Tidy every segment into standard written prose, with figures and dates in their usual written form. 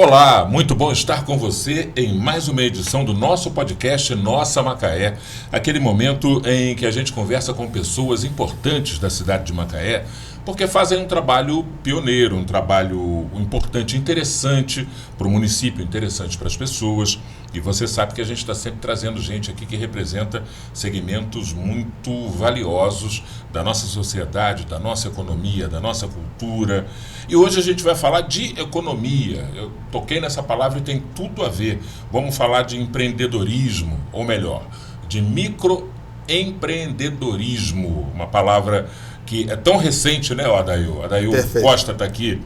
Olá, muito bom estar com você em mais uma edição do nosso podcast Nossa Macaé, aquele momento em que a gente conversa com pessoas importantes da cidade de Macaé, porque fazem um trabalho pioneiro, um trabalho importante, interessante para o município, interessante para as pessoas. E você sabe que a gente está sempre trazendo gente aqui que representa segmentos muito valiosos da nossa sociedade, da nossa economia, da nossa cultura. E hoje a gente vai falar de economia. Eu toquei nessa palavra e tem tudo a ver. Vamos falar de empreendedorismo, ou melhor, de microempreendedorismo, uma palavra que é tão recente, né, Adail? Adail Costa está aqui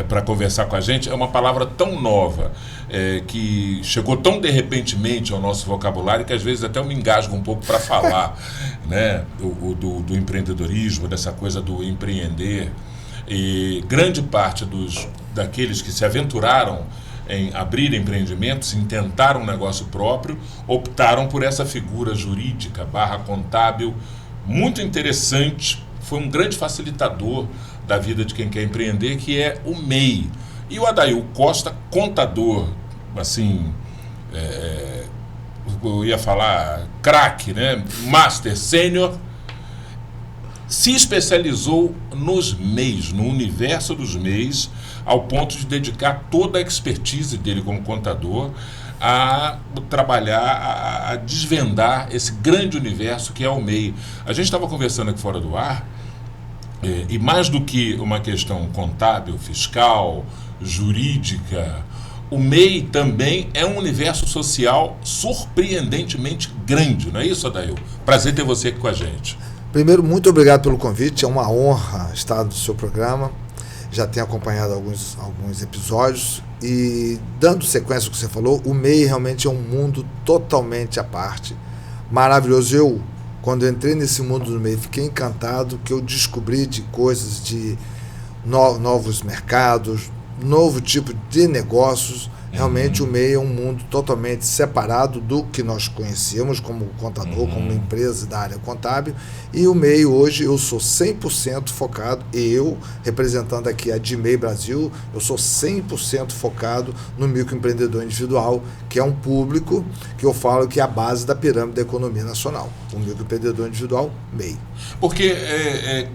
para conversar com a gente. É uma palavra tão nova, que chegou tão de repentemente ao nosso vocabulário que às vezes até eu me engasgo um pouco para falar né, do empreendedorismo, dessa coisa do empreender. E grande parte daqueles que se aventuraram em abrir empreendimentos, em tentar um negócio próprio, optaram por essa figura jurídica / contábil muito interessante. Foi um grande facilitador da vida de quem quer empreender, que é o MEI. E o Adail Costa, contador, assim, eu ia falar craque, né? Master Sênior, se especializou nos MEIs, no universo dos MEIs, ao ponto de dedicar toda a expertise dele como contador a trabalhar, a desvendar esse grande universo que é o MEI. A gente estava conversando aqui fora do ar, e mais do que uma questão contábil, fiscal, jurídica, o MEI também é um universo social surpreendentemente grande, não é isso, Adail? Prazer ter você aqui com a gente. Primeiro, muito obrigado pelo convite, é uma honra estar no seu programa, já tenho acompanhado alguns episódios e, dando sequência ao que você falou, o MEI realmente é um mundo totalmente à parte, maravilhoso. Quando eu entrei nesse mundo do MEI, fiquei encantado, que eu descobri de coisas, de novos mercados, novo tipo de negócios. Realmente o MEI é um mundo totalmente separado do que nós conhecemos como contador, como empresa da área contábil. E o MEI hoje eu sou 100% focado, eu, representando aqui a DMEI Brasil, eu sou 100% focado no microempreendedor individual, que é um público que eu falo que é a base da pirâmide da economia nacional. O microempreendedor individual, MEI. Porque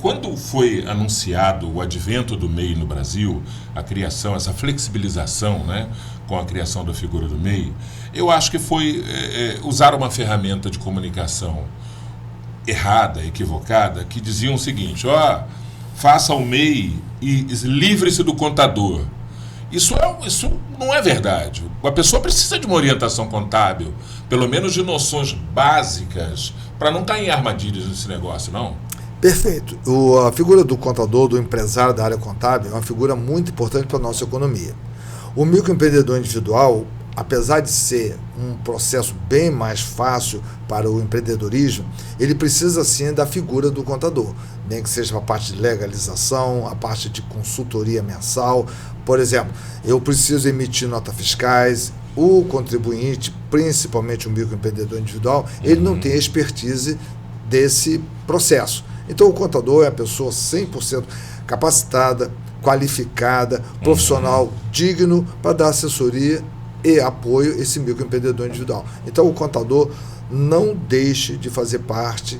quando foi anunciado o advento do MEI no Brasil, a criação, essa flexibilização, né, com a criação da figura do MEI, eu acho que foi usar uma ferramenta de comunicação errada, equivocada, que dizia o seguinte: faça o MEI e livre-se do contador. Isso não é verdade. A pessoa precisa de uma orientação contábil, pelo menos de noções básicas, para não estar em armadilhas nesse negócio, não? Perfeito. A figura do contador, do empresário da área contábil, é uma figura muito importante para a nossa economia. O microempreendedor individual, apesar de ser um processo bem mais fácil para o empreendedorismo, ele precisa sim da figura do contador, nem que seja a parte de legalização, a parte de consultoria mensal. Por exemplo, eu preciso emitir notas fiscais. O contribuinte, principalmente o microempreendedor individual, ele não tem expertise desse processo. Então o contador é a pessoa 100% capacitada, qualificada, profissional, digno para dar assessoria e apoio a esse microempreendedor individual. Então o contador não deixe de fazer parte,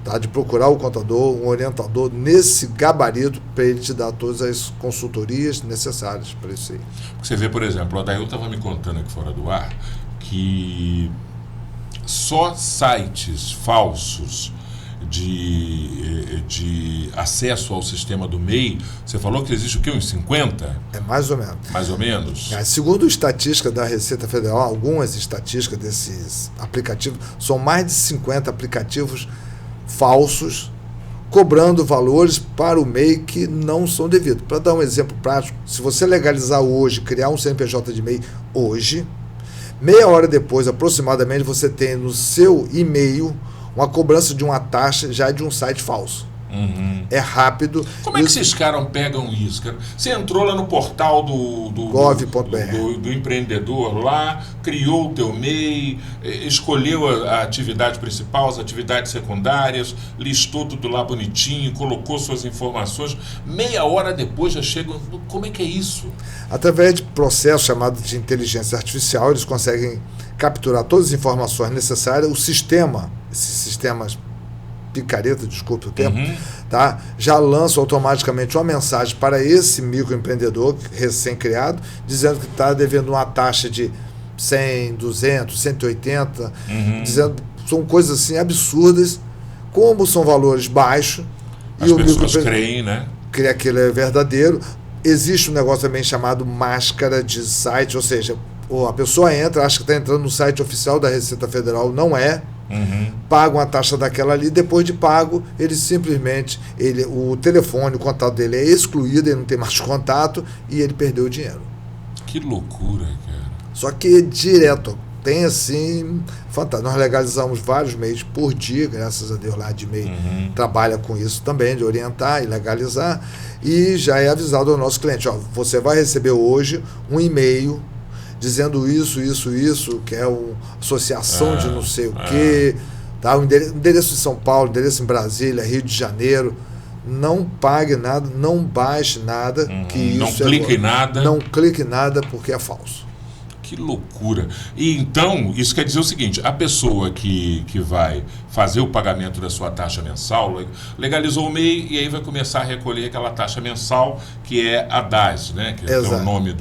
tá, de procurar o contador, um orientador nesse gabarito para ele te dar todas as consultorias necessárias para isso aí. Você vê, por exemplo, o Adail estava me contando aqui fora do ar que só sites falsos de acesso ao sistema do MEI, você falou que existe o quê? Uns 50? É mais ou menos. Mais ou menos? Segundo estatística da Receita Federal, algumas estatísticas desses aplicativos, são mais de 50 aplicativos falsos, cobrando valores para o MEI que não são devidos. Para dar um exemplo prático, se você legalizar hoje, criar um CNPJ de MEI hoje, meia hora depois, aproximadamente, você tem no seu e-mail uma cobrança de uma taxa já de um site falso. É rápido. Como é que esses caras pegam isso, cara? Você entrou lá no portal do empreendedor lá, criou o teu MEI, escolheu a atividade principal, as atividades secundárias, listou tudo lá bonitinho, colocou suas informações. Meia hora depois já chegam... Como é que é isso? Através de processo chamado de inteligência artificial, eles conseguem capturar todas as informações necessárias. O sistema, esses sistemas picareta, desculpe o termo, tá? Já lança automaticamente uma mensagem para esse microempreendedor recém-criado, dizendo que está devendo uma taxa de 100, 200, 180, dizendo são coisas assim absurdas, como são valores baixos. As pessoas creem, né? Que aquilo é verdadeiro. Existe um negócio também chamado máscara de site, ou seja, a pessoa entra, acha que está entrando no site oficial da Receita Federal, não é. Paga uma taxa daquela ali, depois de pago, ele simplesmente, o telefone, o contato dele é excluído, ele não tem mais contato e ele perdeu o dinheiro. Que loucura, cara. Só que direto, tem assim, fantástico. Nós legalizamos vários meios por dia, graças a Deus lá de MEI trabalha com isso também, de orientar e legalizar, e já é avisado ao nosso cliente, ó, você vai receber hoje um e-mail dizendo isso, que é uma associação de não sei o quê, tá? Um endereço em São Paulo, endereço em Brasília, Rio de Janeiro. Não pague nada, não baixe nada, que isso não clique em nada. Não clique em nada porque é falso. Que loucura. E então, isso quer dizer o seguinte, a pessoa que vai fazer o pagamento da sua taxa mensal, legalizou o MEI e aí vai começar a recolher aquela taxa mensal, que é a DAS, né? Que é o nome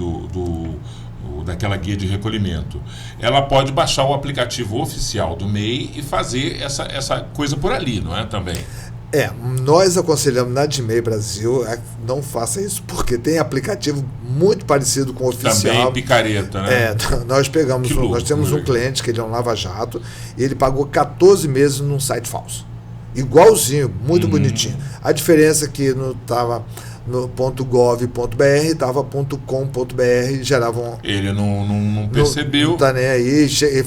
daquela guia de recolhimento. Ela pode baixar o aplicativo oficial do MEI e fazer essa coisa por ali, não é também? Nós aconselhamos na DMEI Brasil, não faça isso, porque tem aplicativo muito parecido com o oficial. Também picareta, né? Nós temos um cliente que ele é um lava-jato e ele pagou 14 meses num site falso. Igualzinho, muito bonitinho. A diferença é que não estava no .gov.br, estava .com.br, geravam... Ele não percebeu. Não tá nem aí. Ele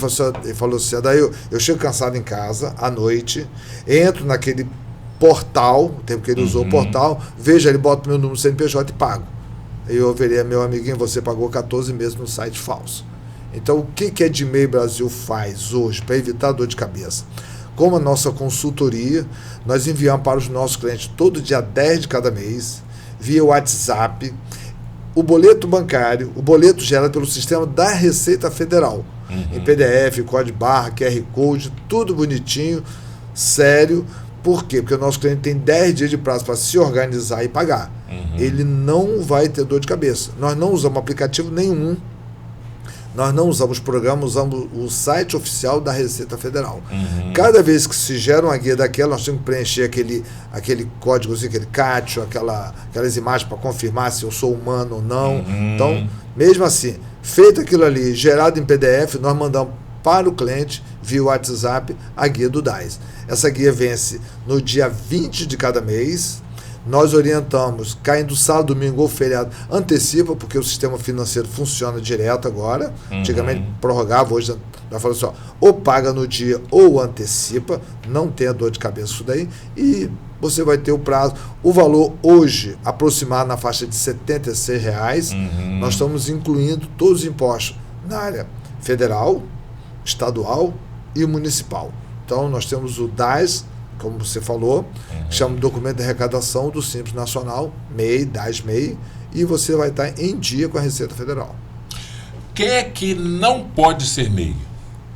falou assim, daí eu chego cansado em casa, à noite, entro naquele portal, o tempo que ele usou o portal, vejo ele, bota meu número CNPJ e pago. Eu veria, meu amiguinho, você pagou 14 meses no site falso. Então, o que a DMEI Brasil faz hoje para evitar dor de cabeça? Como a nossa consultoria, nós enviamos para os nossos clientes todo dia 10 de cada mês, via WhatsApp, o boleto bancário, o boleto gerado pelo sistema da Receita Federal, em PDF, código barra, QR Code, tudo bonitinho, sério. Por quê? Porque o nosso cliente tem 10 dias de prazo para se organizar e pagar. Ele não vai ter dor de cabeça. Nós não usamos aplicativo nenhum. Nós não usamos programa, usamos o site oficial da Receita Federal. Cada vez que se gera uma guia daquela, nós temos que preencher aquele códigozinho, aquele CAT, aquelas imagens para confirmar se eu sou humano ou não. Então, mesmo assim, feito aquilo ali, gerado em PDF, nós mandamos para o cliente, via WhatsApp, a guia do DAS. Essa guia vence no dia 20 de cada mês. Nós orientamos, caindo sábado, domingo ou feriado, antecipa, porque o sistema financeiro funciona direto agora. Antigamente prorrogava, hoje nós falamos assim, ou paga no dia ou antecipa, não tenha dor de cabeça isso daí, e você vai ter o prazo. O valor hoje, aproximado na faixa de R$ 76, nós estamos incluindo todos os impostos na área federal, estadual e municipal. Então, nós temos o DAS, como você falou, que chama de Documento de Arrecadação do Simples Nacional, MEI, DAS-MEI, e você vai estar em dia com a Receita Federal. Quem é que não pode ser MEI?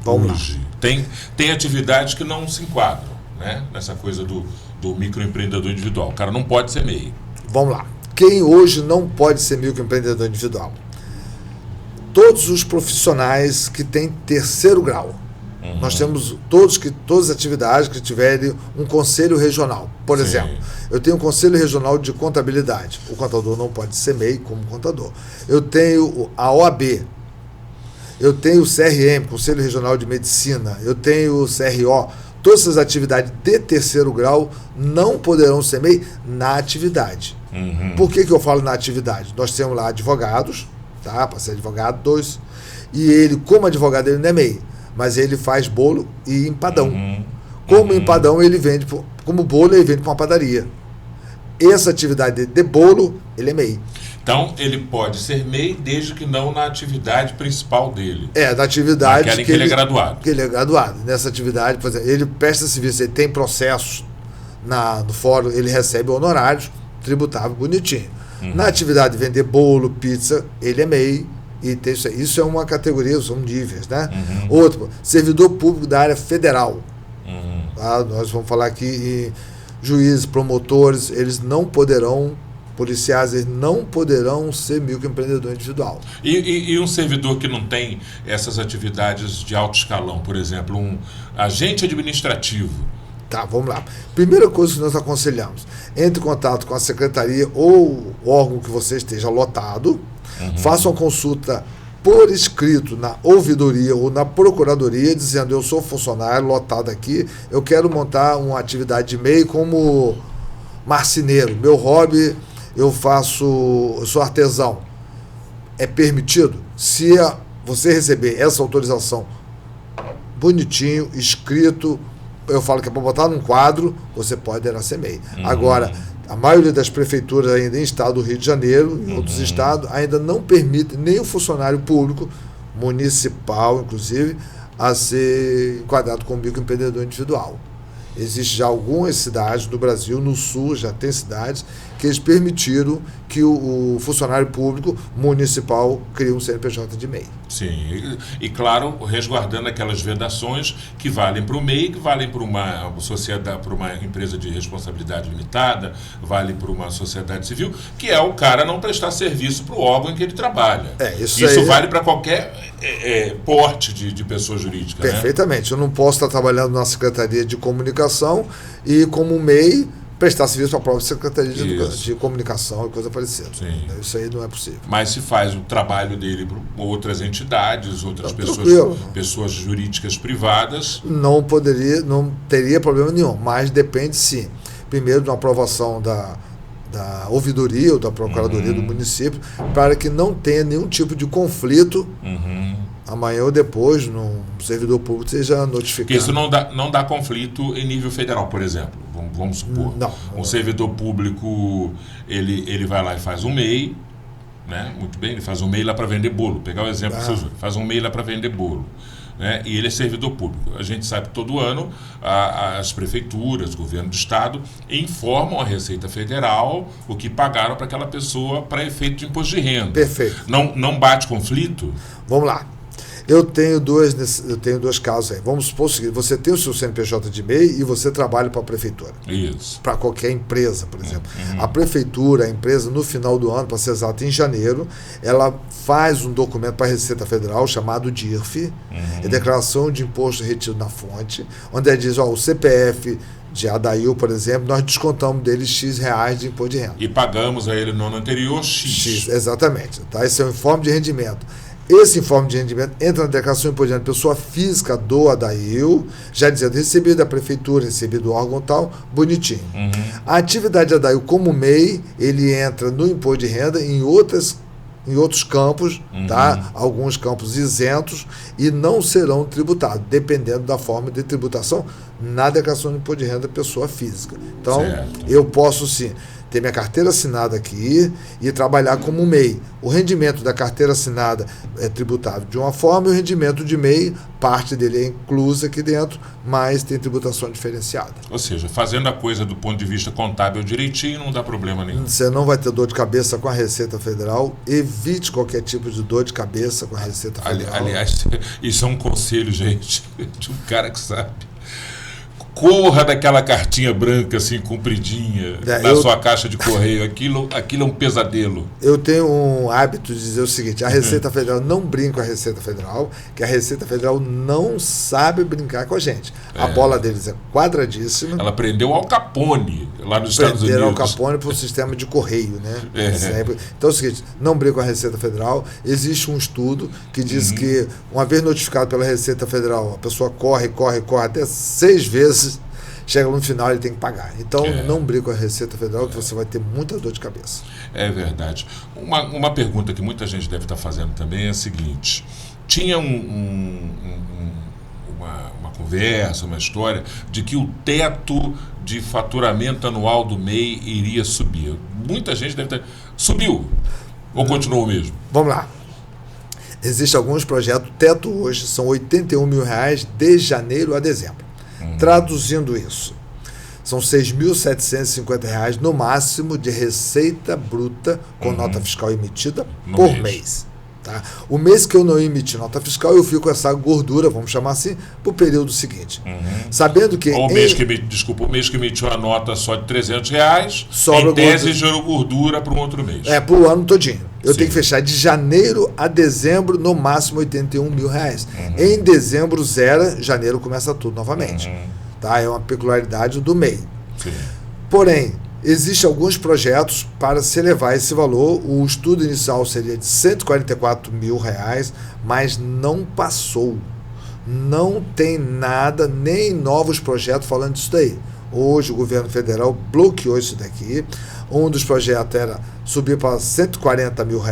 Vamos hoje? Tem atividades que não se enquadram, né? Nessa coisa do microempreendedor individual. O cara não pode ser MEI. Vamos lá. Quem hoje não pode ser microempreendedor individual? Todos os profissionais que têm terceiro grau. Nós temos todas as atividades que tiverem um conselho regional. Por exemplo, eu tenho um conselho regional de contabilidade. O contador não pode ser MEI como contador. Eu tenho a OAB. Eu tenho o CRM, Conselho Regional de Medicina. Eu tenho o CRO. Todas essas atividades de terceiro grau não poderão ser MEI na atividade. Por que eu falo na atividade? Nós temos lá advogados, tá? Para ser advogado, 2. E ele, como advogado, ele não é MEI. Mas ele faz bolo e empadão. Como empadão, ele vende, como bolo, ele vende para uma padaria. Essa atividade de bolo, ele é MEI. Então, ele pode ser MEI desde que não na atividade principal dele. Da atividade que ele é graduado. Que ele é graduado. Nessa atividade, por exemplo, ele presta serviço, ele tem processos no fórum, ele recebe honorários, tributável, bonitinho. Na atividade de vender bolo, pizza, ele é MEI. E tem isso é uma categoria, são níveis, né? Outro, servidor público da área federal. Tá? Nós vamos falar aqui em juízes, promotores, eles não poderão, policiais, eles não poderão ser microempreendedor individual. E um servidor que não tem essas atividades de alto escalão, por exemplo, um agente administrativo? Tá, vamos lá. Primeira coisa que nós aconselhamos, entre em contato com a secretaria ou o órgão que você esteja lotado, faça uma consulta por escrito na ouvidoria ou na procuradoria, dizendo: eu sou funcionário lotado aqui, eu quero montar uma atividade de MEI como marceneiro, meu hobby, eu sou artesão. É permitido? Se você receber essa autorização bonitinho, escrito, eu falo que é para botar num quadro, você pode ser MEI. Agora, a maioria das prefeituras ainda em estado do Rio de Janeiro, em outros estados, ainda não permite nem o funcionário público, municipal inclusive, a ser enquadrado como microempreendedor individual. Existem já algumas cidades do Brasil, no sul já tem cidades, que eles permitiram que o funcionário público municipal crie um CNPJ de MEI. Sim, e claro, resguardando aquelas vedações que valem para o MEI, que valem para uma sociedade, para uma empresa de responsabilidade limitada, vale para uma sociedade civil, que é o cara não prestar serviço para o órgão em que ele trabalha. Isso vale para qualquer porte de pessoa jurídica. Perfeitamente. Né? Eu não posso estar trabalhando na Secretaria de Comunicação e, como MEI, prestar serviço para a própria Secretaria de Comunicação e coisa parecida. Sim. Isso aí não é possível. Mas se faz o trabalho dele para outras entidades, outras pessoas jurídicas privadas... Não teria problema nenhum, mas depende sim. Primeiro, de uma aprovação da ouvidoria ou da procuradoria do município, para que não tenha nenhum tipo de conflito amanhã ou depois, no servidor público, seja notificado. Porque isso não dá conflito em nível federal, por exemplo. Vamos supor. Um servidor público, ele vai lá e faz um MEI, né? Muito bem, ele faz um MEI lá para vender bolo. Vou pegar o exemplo que você usou. Faz um MEI lá para vender bolo. Né? E ele é servidor público. A gente sabe que todo ano as prefeituras, o governo do estado, informam a Receita Federal o que pagaram para aquela pessoa para efeito de imposto de renda. Perfeito. Não bate conflito? Vamos lá. Eu tenho dois casos aí. Vamos supor o seguinte: você tem o seu CNPJ de MEI e você trabalha para a prefeitura. Isso. Para qualquer empresa, por exemplo. A prefeitura, a empresa, no final do ano, para ser exato, em janeiro, ela faz um documento para a Receita Federal chamado DIRF, é Declaração de Imposto Retido na Fonte, onde ela diz: o CPF de Adail, por exemplo, nós descontamos dele X reais de imposto de renda. E pagamos a ele no ano anterior X. Exatamente. Tá? Esse é o informe de rendimento. Esse informe de rendimento entra na declaração de imposto de renda pessoa física do Adail, já dizendo recebido da prefeitura, recebido do órgão tal, bonitinho. A atividade de Adail como MEI, ele entra no imposto de renda em outros campos, tá? Alguns campos isentos, e não serão tributados, dependendo da forma de tributação na declaração de imposto de renda pessoa física. Então, eu posso sim ter minha carteira assinada aqui e trabalhar como MEI. O rendimento da carteira assinada é tributável de uma forma e o rendimento de MEI, parte dele é inclusa aqui dentro, mas tem tributação diferenciada. Ou seja, fazendo a coisa do ponto de vista contábil direitinho, não dá problema nenhum. Você não vai ter dor de cabeça com a Receita Federal. Evite qualquer tipo de dor de cabeça com a Receita Federal. Aliás, isso é um conselho, gente, de um cara que sabe. Corra daquela cartinha branca assim, compridinha, na sua caixa de correio. Aquilo é um pesadelo. Eu tenho um hábito de dizer o seguinte: a Receita Federal não brinca com a Receita Federal, que a Receita Federal não sabe brincar com a gente. A bola deles é quadradíssima. Ela prendeu Al Capone lá nos Estados Unidos. Al Capone para o sistema de correio, né? Então é o seguinte: não brinca com a Receita Federal. Existe um estudo que diz que, uma vez notificado pela Receita Federal, a pessoa corre até 6 vezes. Chega no final, ele tem que pagar. Então, não briga com a Receita Federal, que você vai ter muita dor de cabeça. É verdade. Uma pergunta que muita gente deve estar fazendo também é a seguinte: tinha uma conversa, uma história de que o teto de faturamento anual do MEI iria subir? Muita gente deve ter... Subiu? Ou continuou mesmo? Vamos lá. Existem alguns projetos, o teto hoje são R$81 mil de janeiro a dezembro. Traduzindo isso, são R$6.750 no máximo de receita bruta com nota fiscal emitida por mês. Tá? O mês que eu não emiti nota fiscal, eu fico com essa gordura, vamos chamar assim, para o período seguinte. Sabendo que... Ou o mês que emitiu a nota só de R$300, sobra em tese gerou gordura para um outro mês. Para o ano todinho. Eu tenho que fechar de janeiro a dezembro, no máximo R$81 mil. Em dezembro zera, janeiro começa tudo novamente. Tá? É uma peculiaridade do MEI. Sim. Porém, existem alguns projetos para se elevar esse valor. O estudo inicial seria de R$144 mil, mas não passou. Não tem nada, nem novos projetos falando disso daí. Hoje o governo federal bloqueou isso daqui. Um dos projetos era subir para R$140 mil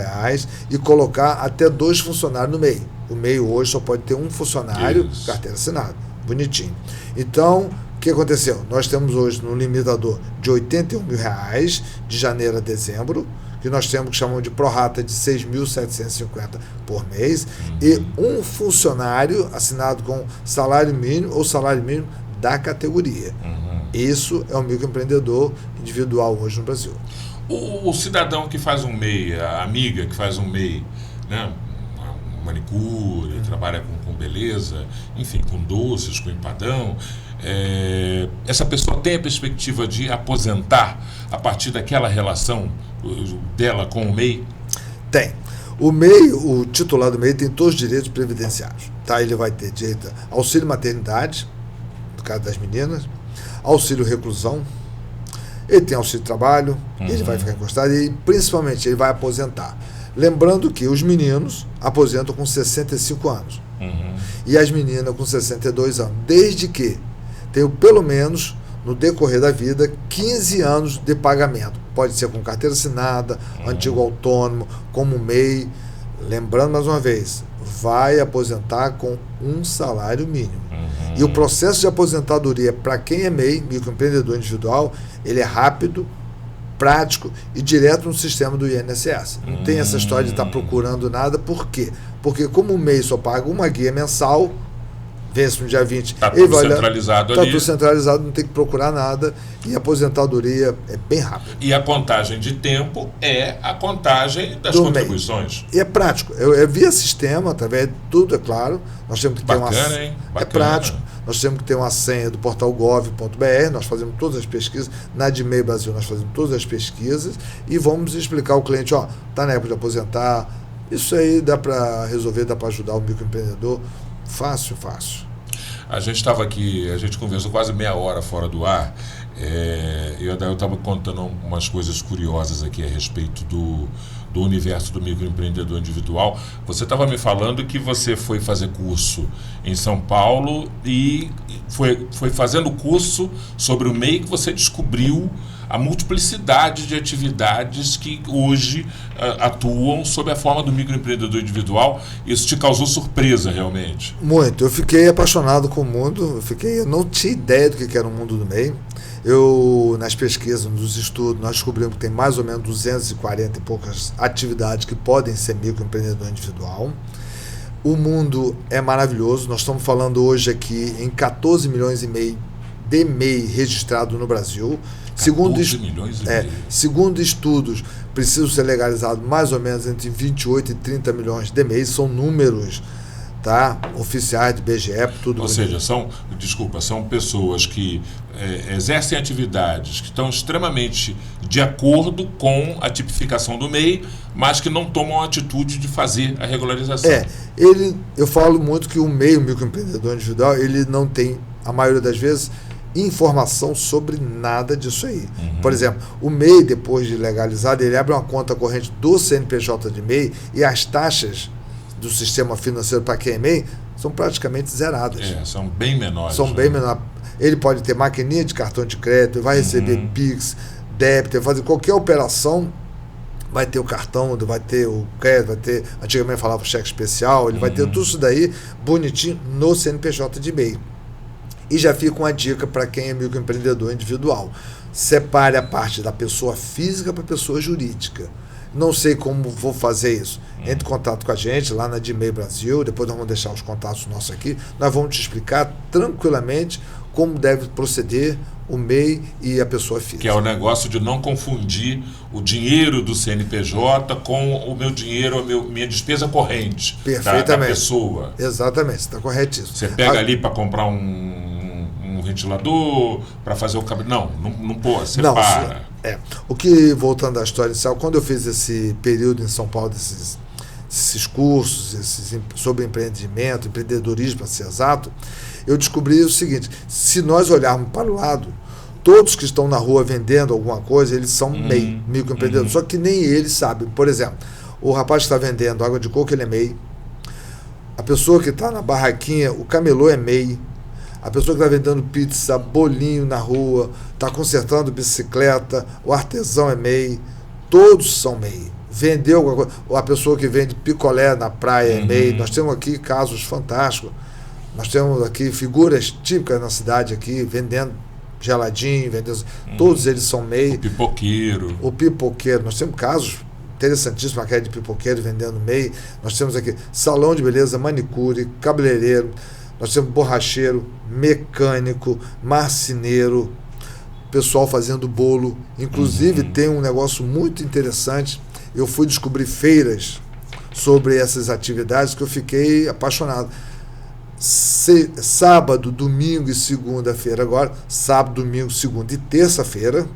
e colocar até 2 funcionários no MEI. O MEI hoje só pode ter um funcionário, carteira assinada. Bonitinho. Então, o que aconteceu? Nós temos hoje no limitador de R$81 mil de janeiro a dezembro, que nós temos que chamamos de prorata de 6.750 por mês, e um funcionário assinado com salário mínimo ou salário mínimo da categoria. Isso é o microempreendedor individual hoje no Brasil. O cidadão que faz um MEI, a amiga que faz um MEI, né? Manicure, trabalha com beleza, enfim, com doces, com empadão, essa pessoa tem a perspectiva de aposentar a partir daquela relação dela com o MEI? Tem. O MEI, o titular do MEI, tem todos os direitos previdenciários. Tá? Ele vai ter direito a auxílio maternidade, no caso das meninas, auxílio reclusão, ele tem auxílio trabalho, ele vai ficar encostado e principalmente ele vai aposentar. Lembrando que os meninos aposentam com 65 anos e as meninas com 62 anos, desde que tenham pelo menos, no decorrer da vida, 15 anos de pagamento. Pode ser com carteira assinada, antigo autônomo, como MEI. Lembrando mais uma vez, vai aposentar com um salário mínimo. E o processo de aposentadoria, para quem é MEI, microempreendedor individual, ele é rápido, prático e direto no sistema do INSS. Não tem essa história de estar procurando nada. Por quê? Porque como o MEI só paga uma guia mensal, vence no dia 20. Está tudo centralizado ali. Está tudo centralizado, não tem que procurar nada. E a aposentadoria é bem rápida. E a contagem de tempo é a contagem das contribuições. MEI. E é prático. É via sistema, através de tudo, é claro. Nós temos que ter uma... Hein? Bacana. É prático. Nós temos que ter uma senha do portal gov.br, nós fazemos todas as pesquisas, na de MEI Brasil nós fazemos todas as pesquisas e vamos explicar ao cliente, está na época de aposentar, isso aí dá para resolver, dá para ajudar o microempreendedor, fácil. A gente estava aqui, a gente conversou quase meia hora fora do ar, eu estava contando umas coisas curiosas aqui a respeito do universo do microempreendedor individual. Você estava me falando que você foi fazer curso em São Paulo e foi fazendo curso sobre o MEI que você descobriu a multiplicidade de atividades que hoje atuam sob a forma do microempreendedor individual. Isso te causou surpresa, realmente? Muito. Eu fiquei apaixonado com o mundo. Eu não tinha ideia do que era o mundo do MEI. Nas pesquisas, nos estudos, nós descobrimos que tem mais ou menos 240 e poucas atividades que podem ser microempreendedor individual. O mundo é maravilhoso. Nós estamos falando hoje aqui em 14 milhões e meio de MEI registrado no Brasil. Segundo estudos, precisam ser legalizados mais ou menos entre 28 e 30 milhões de MEI. São números, tá, oficiais de IBGE, tudo. Ou seja, são pessoas que exercem atividades que estão extremamente de acordo com a tipificação do MEI, mas que não tomam a atitude de fazer a regularização. Eu falo muito que o MEI, o microempreendedor individual, ele não tem, a maioria das vezes, informação sobre nada disso aí. Por exemplo, o MEI, depois de legalizado, ele abre uma conta corrente do CNPJ de MEI e as taxas do sistema financeiro para quem é MEI são praticamente zeradas. São bem menores. Bem menores. Ele pode ter maquininha de cartão de crédito, vai receber Pix, débito, fazer qualquer operação, vai ter o cartão, vai ter o crédito, vai ter, antigamente falava cheque especial, ele vai ter tudo isso daí bonitinho no CNPJ de MEI. E já fica uma dica para quem é microempreendedor individual. Separe a parte da pessoa física para a pessoa jurídica. Não sei como vou fazer isso. Entre em contato com a gente lá na DMEI Brasil, depois nós vamos deixar os contatos nossos aqui, nós vamos te explicar tranquilamente como deve proceder o MEI e a pessoa física. Que é o negócio de não confundir o dinheiro do CNPJ com o meu dinheiro, minha despesa corrente da pessoa. Exatamente, está corretíssimo. Você pega ali para comprar um ventilador, para fazer o cabelo. Não pode, separa. O que, voltando à história inicial, quando eu fiz esse período em São Paulo, esses cursos sobre empreendimento, empreendedorismo, para ser exato, eu descobri o seguinte: se nós olharmos para o lado, todos que estão na rua vendendo alguma coisa, eles são MEI, microempreendedores, só que nem eles sabem. Por exemplo, o rapaz que está vendendo água de coco, ele é MEI. A pessoa que está na barraquinha, o camelô é MEI. A pessoa que está vendendo pizza, bolinho na rua, está consertando bicicleta, o artesão é MEI, todos são MEI. Vendeu alguma coisa, ou a pessoa que vende picolé na praia é MEI. Nós temos aqui casos fantásticos. Nós temos aqui figuras típicas na cidade aqui, vendendo geladinho, todos eles são MEI. O pipoqueiro. Nós temos casos interessantíssimos, a queda de pipoqueiro vendendo MEI. Nós temos aqui salão de beleza, manicure, cabeleireiro. Nós temos borracheiro, mecânico, marceneiro, pessoal fazendo bolo. Inclusive, tem um negócio muito interessante. Eu fui descobrir feiras sobre essas atividades que eu fiquei apaixonado. Sábado, domingo e segunda-feira, agora, sábado, domingo, segunda e terça-feira,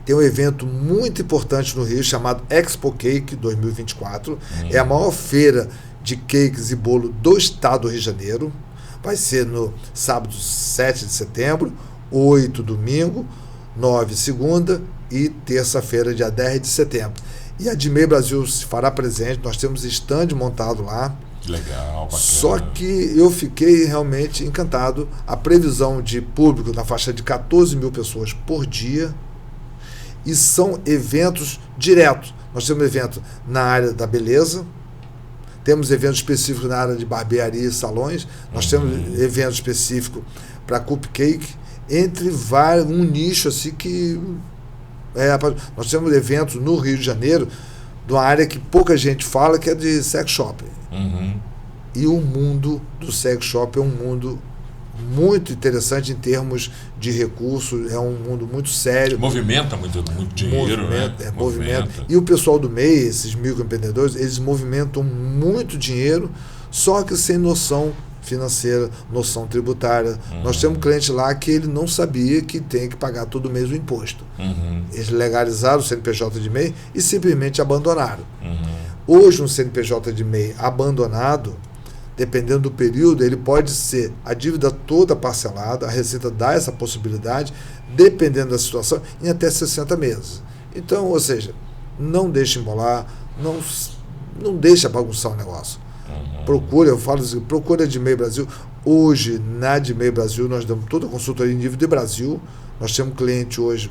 tem um evento muito importante no Rio chamado Expo Cake 2024. É a maior feira de cakes e bolo do estado do Rio de Janeiro. Vai ser no sábado 7 de setembro, 8 domingo, 9 segunda e terça-feira, dia 10 de setembro. E a DMEI Brasil se fará presente, nós temos stand montado lá. Legal, bacana. Só que eu fiquei realmente encantado. A previsão de público na faixa de 14 mil pessoas por dia, e são eventos diretos. Nós temos evento na área da beleza, temos eventos específicos na área de barbearia e salões, nós temos evento específico para cupcake, entre vários, um nicho assim que... nós temos eventos no Rio de Janeiro, de uma área que pouca gente fala, que é de sex shop. E o mundo do sex shop é um mundo muito interessante em termos de recursos, é um mundo muito sério. Movimenta muito dinheiro, movimenta. E o pessoal do MEI, esses microempreendedores, eles movimentam muito dinheiro, só que sem noção financeira, noção tributária. Nós temos um cliente lá que ele não sabia que tem que pagar todo mês o imposto. Eles legalizaram o CNPJ de MEI e simplesmente abandonaram. Hoje, um CNPJ de MEI abandonado, dependendo do período, ele pode ser a dívida toda parcelada, a Receita dá essa possibilidade, dependendo da situação, em até 60 meses. Então, ou seja, não deixe embolar, não deixe bagunçar o negócio. Procure, eu falo assim, procure a DMEI Brasil. Hoje, na DMEI Brasil, nós damos toda a consultoria em nível de Brasil. Nós temos cliente hoje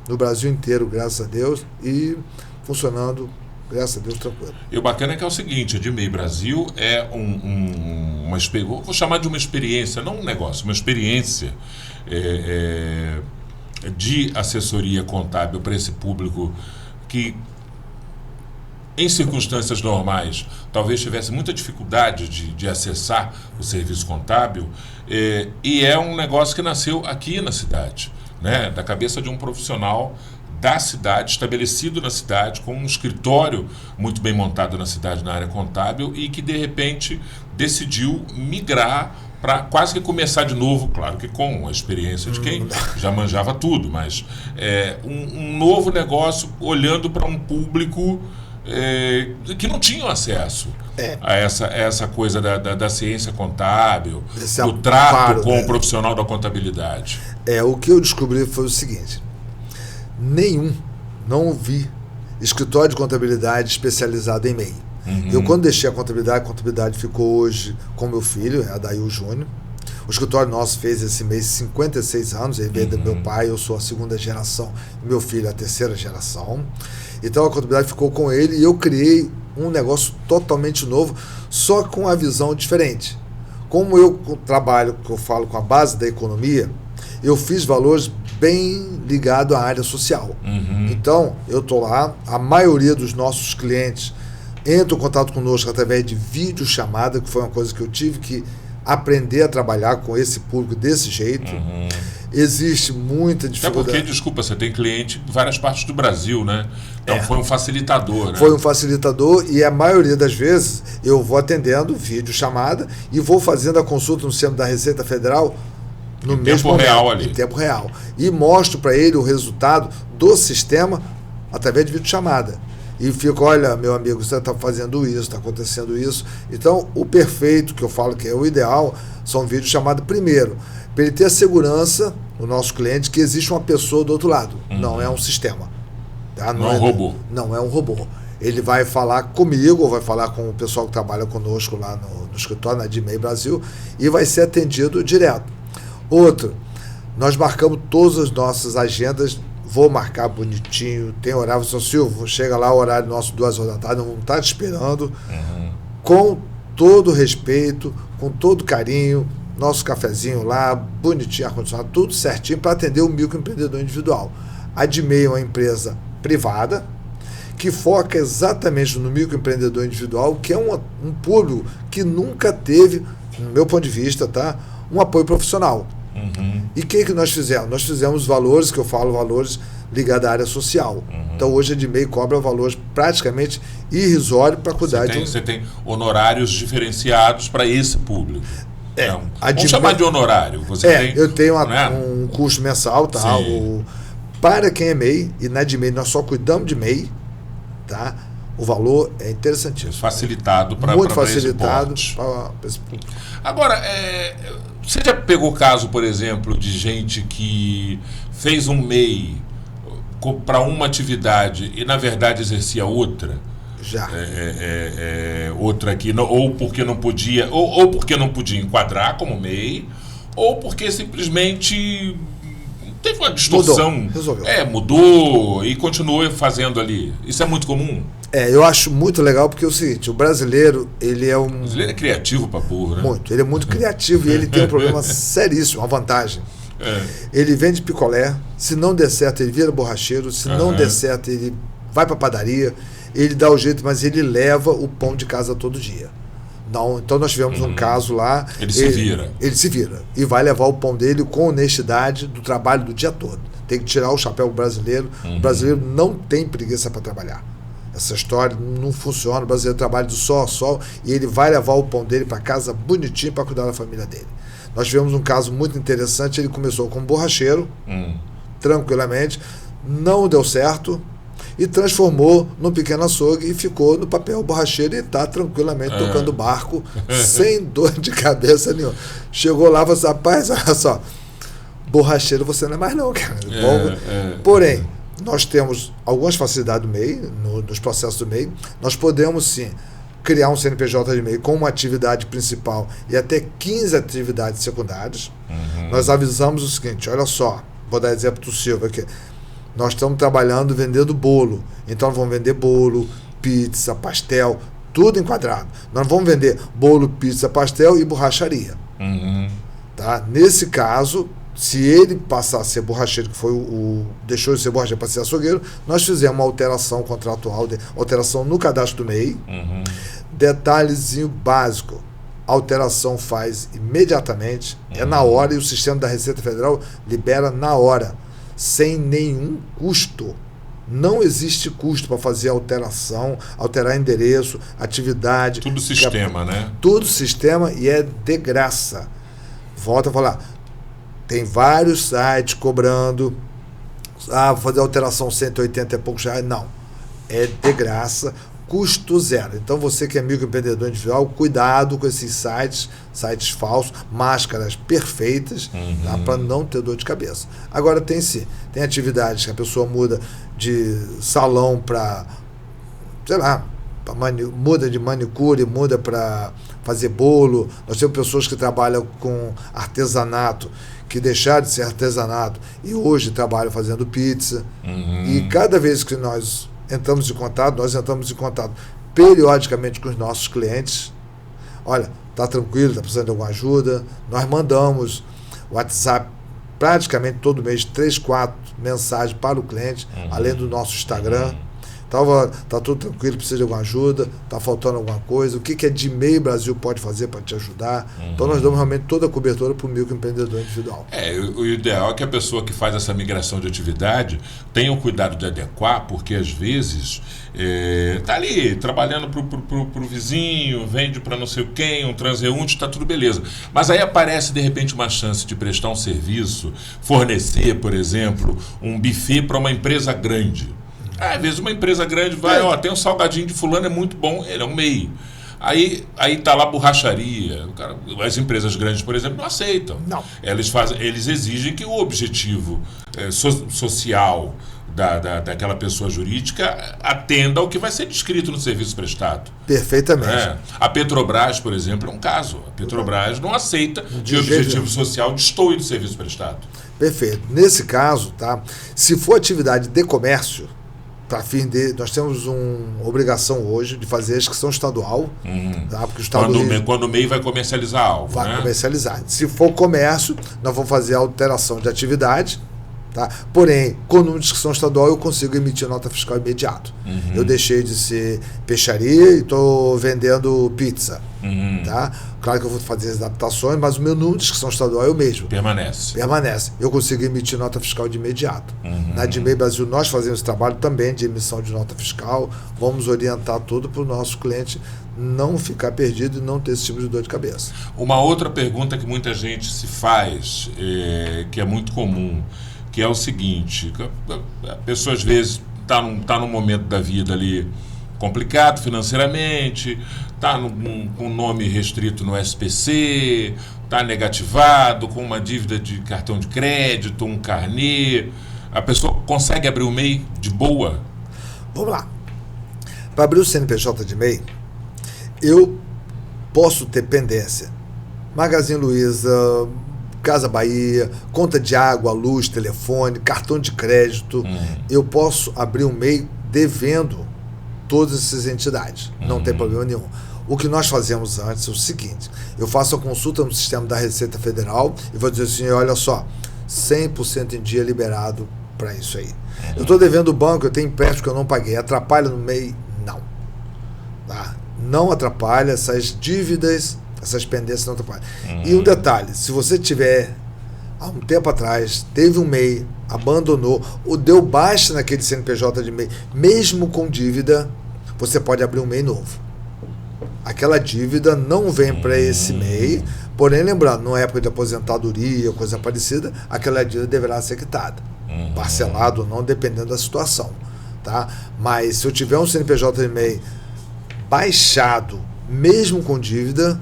no Brasil inteiro, graças a Deus, e funcionando, graças a Deus, tranquilo. E o bacana é que é o seguinte: a DMEI Brasil é uma experiência, vou chamar de uma experiência, não um negócio, uma experiência de assessoria contábil para esse público que, em circunstâncias normais, talvez tivesse muita dificuldade de acessar o serviço contábil, e é um negócio que nasceu aqui na cidade, né, da cabeça de um profissional da cidade, estabelecido na cidade, com um escritório muito bem montado na cidade na área contábil, e que de repente decidiu migrar para quase que começar de novo, claro que com a experiência de quem já manjava tudo, mas um novo negócio olhando para um público que não tinham acesso a essa coisa da ciência contábil, do trato com o profissional da contabilidade. O que eu descobri foi o seguinte: não ouvi escritório de contabilidade especializado em MEI. Eu, quando deixei a contabilidade ficou hoje com meu filho, Adail Júnior. O escritório nosso fez esse mês 56 anos, ele veio do meu pai, eu sou a segunda geração, meu filho a terceira geração. Então a contabilidade ficou com ele e eu criei um negócio totalmente novo, só com a visão diferente. como eu trabalho, que eu falo com a base da economia, eu fiz valores bem ligados à área social. Então, eu estou lá, a maioria dos nossos clientes entra em contato conosco através de videochamada, que foi uma coisa que eu tive que aprender a trabalhar com esse público desse jeito. Existe muita dificuldade. Até porque, desculpa, você tem cliente em várias partes do Brasil, né? Então foi um facilitador, né? Foi um facilitador e a maioria das vezes eu vou atendendo videochamada e vou fazendo a consulta no centro da Receita Federal no mesmo momento, real ali. em tempo real. E mostro para ele o resultado do sistema através de videochamada. E fico, olha, meu amigo, você está fazendo isso, está acontecendo isso. Então, o perfeito, que eu falo que é o ideal, são vídeos chamados primeiro, para ele ter a segurança, o nosso cliente, que existe uma pessoa do outro lado. Não é um sistema. Tá? Não é um robô. Não é um robô. Ele vai falar comigo, ou vai falar com o pessoal que trabalha conosco lá no escritório, na DMEI Brasil, e vai ser atendido direto. Outro, nós marcamos todas as nossas agendas. Vou marcar bonitinho, tem horário, seu Silvio, chega lá, o horário nosso 2 horas da tarde, nós vamos estar te esperando, com todo respeito, com todo carinho, nosso cafezinho lá, bonitinho, ar-condicionado, tudo certinho para atender o microempreendedor individual. A DMEI é uma empresa privada que foca exatamente no microempreendedor individual, que é um público que nunca teve, no meu ponto de vista, tá, um apoio profissional. E o que nós fizemos? Nós fizemos valores, que eu falo valores ligados à área social. Então hoje a DMEI cobra valores praticamente irrisórios para cuidar Você tem honorários diferenciados para esse público. Vamos chamar de honorário. Eu tenho um custo mensal, tá? Para quem é MEI, e na DMEI nós só cuidamos de MEI, tá? O valor é interessantíssimo. Facilitado para muito facilitado para esse público. Agora, você já pegou caso, por exemplo, de gente que fez um MEI para uma atividade e, na verdade, exercia outra? Já. Outra aqui, ou porque não podia, ou porque não podia enquadrar como MEI, ou porque simplesmente teve uma distorção. Mudou e continuou fazendo ali. Isso é muito comum? Eu acho muito legal porque é o seguinte, o brasileiro, ele é um... O brasileiro é criativo pra porra, né? Muito, ele é muito criativo e ele tem um problema seríssimo, uma vantagem. Ele vende picolé, se não der certo ele vira borracheiro, se não der certo ele vai pra padaria, ele dá o jeito, mas ele leva o pão de casa todo dia. Não, então nós tivemos um caso lá... Ele se vira e vai levar o pão dele com honestidade do trabalho do dia todo. Tem que tirar o chapéu brasileiro. O brasileiro não tem preguiça para trabalhar. Essa história não funciona, o brasileiro trabalha do sol a sol e ele vai levar o pão dele para casa bonitinho para cuidar da família dele. Nós tivemos um caso muito interessante, ele começou como borracheiro, tranquilamente, não deu certo e transformou num pequeno açougue e ficou no papel borracheiro e está tranquilamente tocando barco sem dor de cabeça nenhuma. Chegou lá e falou assim, rapaz, olha só, borracheiro você não é mais não, cara. Porém, nós temos algumas facilidades do MEI, nos processos do MEI. Nós podemos, sim, criar um CNPJ de MEI com uma atividade principal e até 15 atividades secundárias. Nós avisamos o seguinte, olha só, vou dar exemplo do Silvio aqui. Nós estamos trabalhando vendendo bolo. Então, nós vamos vender bolo, pizza, pastel, tudo enquadrado. Nós vamos vender bolo, pizza, pastel e borracharia. Tá? Nesse caso... Se ele passar a ser borracheiro, que foi deixou de ser borracheiro para ser açougueiro, nós fizemos uma alteração contratual, alteração no cadastro do MEI. Detalhezinho básico, a alteração faz imediatamente, é na hora, e o sistema da Receita Federal libera na hora, sem nenhum custo. Não existe custo para fazer alteração, alterar endereço, atividade. Tudo sistema, né? Tudo sistema e é de graça. Volta a falar. Tem vários sites cobrando, vou fazer alteração 180 e poucos reais. Não, é de graça, custo zero. Então você que é microempreendedor individual, cuidado com esses sites falsos, máscaras perfeitas, tá, para não ter dor de cabeça. Agora tem atividades que a pessoa muda de salão para, sei lá, muda de manicure, muda para fazer bolo. Nós temos pessoas que trabalham com artesanato, que deixaram de ser artesanato e hoje trabalham fazendo pizza. E cada vez que nós entramos em contato periodicamente com os nossos clientes. Olha, Está tranquilo, está precisando de alguma ajuda. Nós mandamos WhatsApp praticamente todo mês, 3, 4 mensagens para o cliente, além do nosso Instagram. Tá tudo tranquilo, precisa de alguma ajuda, tá faltando alguma coisa, o que a Edmei Brasil pode fazer para te ajudar. Então nós damos realmente toda a cobertura para o microempreendedor individual. O ideal é que a pessoa que faz essa migração de atividade tenha o cuidado de adequar, porque às vezes tá ali trabalhando pro vizinho, vende para não sei quem, um transeunte, tá tudo beleza. Mas aí aparece de repente uma chance de prestar um serviço, fornecer, por exemplo, um buffet para uma empresa grande. Às vezes uma empresa grande vai, tem um salgadinho de fulano, é muito bom, ele é um MEI. Aí tá lá a borracharia. As empresas grandes, por exemplo, não aceitam. Não. Eles exigem que o objetivo social daquela pessoa jurídica atenda ao que vai ser descrito no serviço prestado. Perfeitamente. A Petrobras, por exemplo, é um caso. A Petrobras não aceita de objetivo social destoe do serviço prestado. Perfeito. Nesse caso, se for atividade de comércio, para fim de, nós temos uma obrigação hoje de fazer a inscrição estadual, porque o Estado quando o MEI vai comercializar algo, vai comercializar. Se for comércio, nós vamos fazer a alteração de atividade, porém, com número de inscrição estadual eu consigo emitir nota fiscal imediato. Eu deixei de ser peixaria e estou vendendo pizza. Claro que eu vou fazer as adaptações, mas o meu número de inscrição estadual é o mesmo. Permanece. Eu consigo emitir nota fiscal de imediato. Na Edmei Brasil nós fazemos trabalho também de emissão de nota fiscal, vamos orientar tudo para o nosso cliente não ficar perdido e não ter esse tipo de dor de cabeça. Uma outra pergunta que muita gente se faz, que é muito comum, que é o seguinte: a pessoa às vezes está num momento da vida ali complicado financeiramente, está com um nome restrito no SPC, está negativado, com uma dívida de cartão de crédito, um carnê. A pessoa consegue abrir o MEI de boa? Vamos lá. Para abrir o CNPJ de MEI, eu posso ter pendência. Magazine Luiza, Casa Bahia, conta de água, luz, telefone, cartão de crédito. Eu posso abrir um MEI devendo todas essas entidades. Não tem problema nenhum. O que nós fazemos antes é o seguinte: eu faço a consulta no sistema da Receita Federal e vou dizer assim, olha só, 100% em dia liberado para isso aí. Eu estou devendo o banco, eu tenho empréstimo que eu não paguei. Atrapalha no MEI? Não. Não atrapalha, essas dívidas, essas pendências não atrapalham. E um detalhe, se você tiver, há um tempo atrás, teve um MEI, abandonou, ou deu baixa naquele CNPJ de MEI, mesmo com dívida, você pode abrir um MEI novo. Aquela dívida não vem para esse MEI, porém, lembrando, numa época de aposentadoria ou coisa parecida, aquela dívida deverá ser quitada. Parcelado ou não, dependendo da situação. Mas se eu tiver um CNPJ de MEI baixado, mesmo com dívida,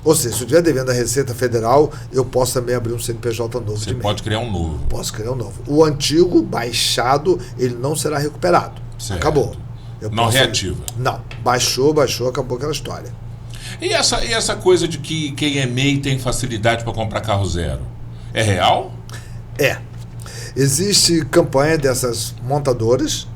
ou seja, se eu estiver devendo a Receita Federal, eu posso também abrir um CNPJ novo. Você pode criar um novo. Posso criar um novo. O antigo, baixado, ele não será recuperado. Certo. Acabou. Não reativa. Não. Baixou, acabou aquela história. E essa coisa de que quem é MEI tem facilidade para comprar carro zero? É real? Existe campanha dessas montadoras,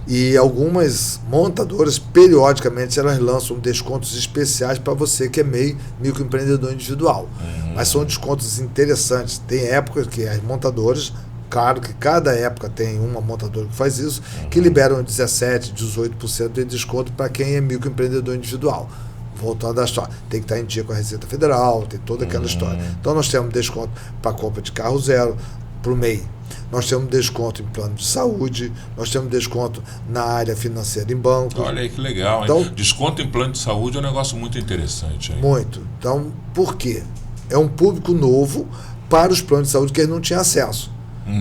e algumas montadoras, periodicamente, elas lançam descontos especiais para você que é MEI, microempreendedor individual. Mas são descontos interessantes. Tem épocas que as montadoras, claro que cada época tem uma montadora que faz isso, que liberam 17%, 18% de desconto para quem é microempreendedor individual. Voltando à história, tem que estar em dia com a Receita Federal, tem toda aquela história. Então nós temos desconto para compra de carro zero, para o MEI. Nós temos desconto em plano de saúde, nós temos desconto na área financeira em banco. Olha aí que legal, hein? Então, desconto em plano de saúde é um negócio muito interessante. Hein? Muito. Então, por quê? É um público novo para os planos de saúde que eles não tinham acesso.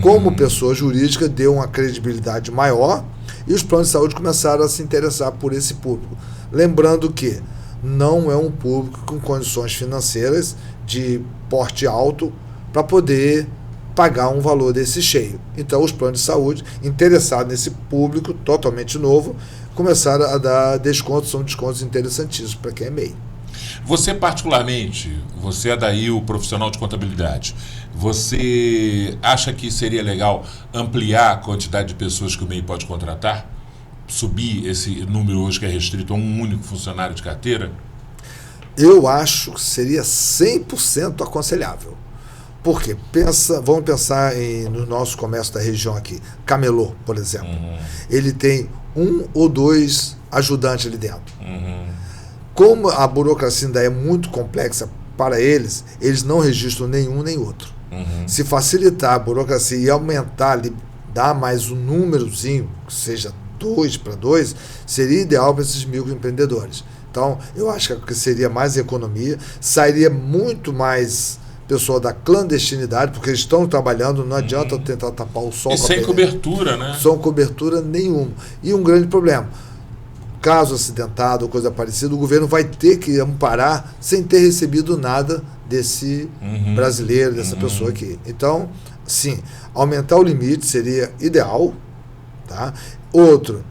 Como pessoa jurídica, deu uma credibilidade maior e os planos de saúde começaram a se interessar por esse público. Lembrando que não é um público com condições financeiras de porte alto para poder pagar um valor desse cheio. Então, os planos de saúde, interessados nesse público totalmente novo, começaram a dar descontos, são descontos interessantíssimos para quem é MEI. Você particularmente, você é daí o profissional de contabilidade, você acha que seria legal ampliar a quantidade de pessoas que o MEI pode contratar? Subir esse número hoje que é restrito a um único funcionário de carteira? Eu acho que seria 100% aconselhável. Por quê? Vamos pensar no nosso comércio da região aqui. Camelô, por exemplo. Ele tem 1 ou 2 ajudantes ali dentro. Como a burocracia ainda é muito complexa para eles não registram nenhum nem outro. Se facilitar a burocracia e aumentar ali, dar mais um númerozinho, que seja 2 para 2, seria ideal para esses microempreendedores. Então, eu acho que seria mais economia, sairia muito mais pessoa da clandestinidade, porque eles estão trabalhando, não adianta tentar tapar o sol. E sem cobertura, né? Sem cobertura nenhuma. E um grande problema, caso acidentado ou coisa parecida, o governo vai ter que amparar sem ter recebido nada desse brasileiro, dessa pessoa aqui. Então, sim, aumentar o limite seria ideal, tá? Outro,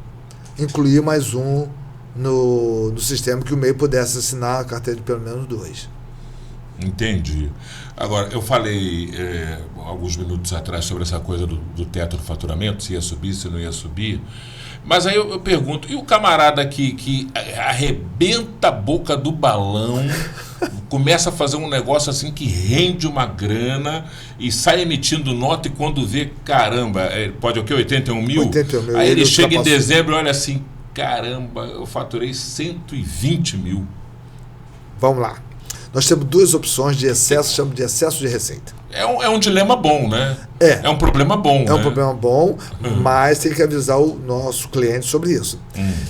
incluir mais um no sistema, que o MEI pudesse assinar a carteira de pelo menos 2. Entendi. Agora, eu falei alguns minutos atrás sobre essa coisa do teto do faturamento, se ia subir, se não ia subir. Mas aí eu pergunto, e o camarada que arrebenta a boca do balão, começa a fazer um negócio assim que rende uma grana e sai emitindo nota, e quando vê, caramba, pode o quê? 81 mil? 81 mil. Aí ele chega em dezembro e olha assim, caramba, eu faturei 120 mil. Vamos lá. Nós temos 2 opções de excesso, chamamos de excesso de receita. É um dilema bom, né? É um problema bom. É um problema bom, mas tem que avisar o nosso cliente sobre isso.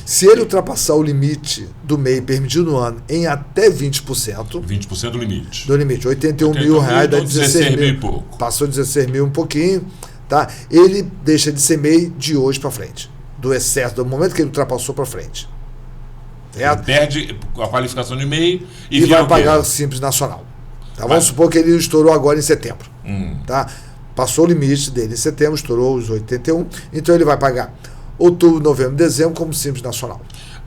Se ele ultrapassar o limite do MEI permitido no ano em até 20%. 20% do limite. Do limite. 81 mil reais dá 16 mil. E pouco. Passou 16 mil um pouquinho, tá? Ele deixa de ser MEI de hoje para frente. Do excesso, do momento que ele ultrapassou para frente. Ele perde a qualificação de MEI e vai pagar o Simples Nacional. Tá? Vamos supor que ele estourou agora em setembro. Tá? Passou o limite dele em setembro, estourou os 81, então ele vai pagar outubro, novembro, dezembro como Simples Nacional.